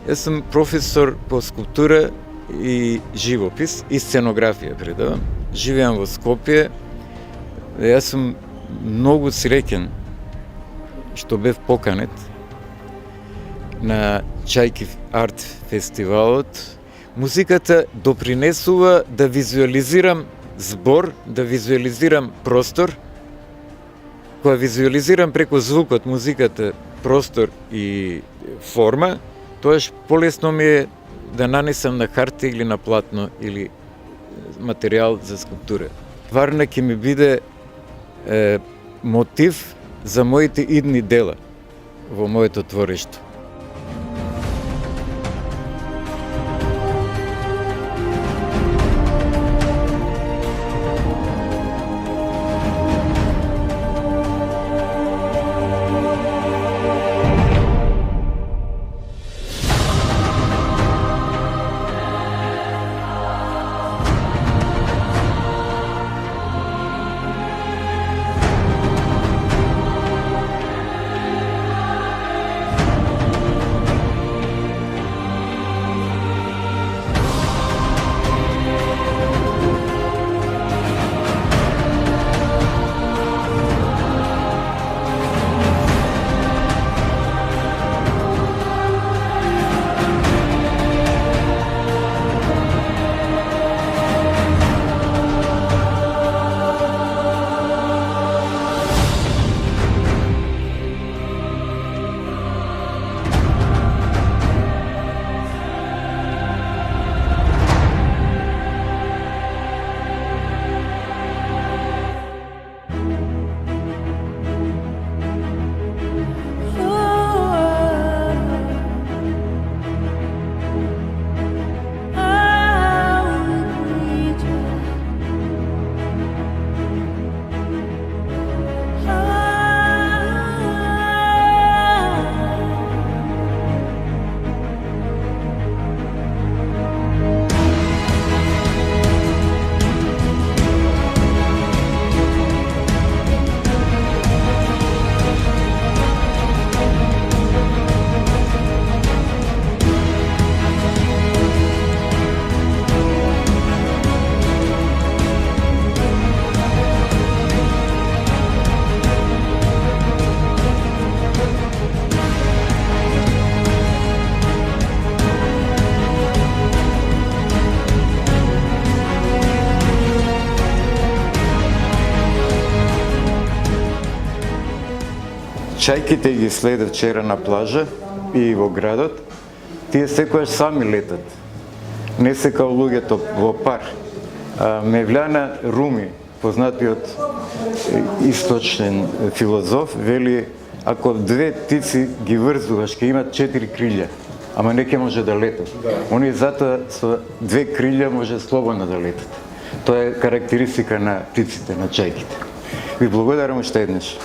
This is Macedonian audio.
Јас сум професор по скулптура и живопис и сценографија предавам. Живеам во Скопје. Јас сум многу среќен што бев поканет на Чајки арт фестивалот. Музиката допринесува да визуализирам збор, да визуализирам простор. Кога визуализирам преку звукот, музиката, простор и форма, тоаш полесно ми е да нанесам на харта или на платно или материјал за скулптура. Варна ќе ми биде мотив за моите идни дела во моето творештво. Чајките ги следат вчера на плажа и во градот. Тие секојаш сами летат. Не се као луѓето во пар. Мевљана Руми, познатиот источен филозоф, вели ако две птици ги врзуваш, ќе имат 4 крилја, ама не ќе може да летат. Они затоа со 2 крилја може слободно да летат. Тоа е карактеристика на птиците, на чајките. Ви благодарам уште еднаш.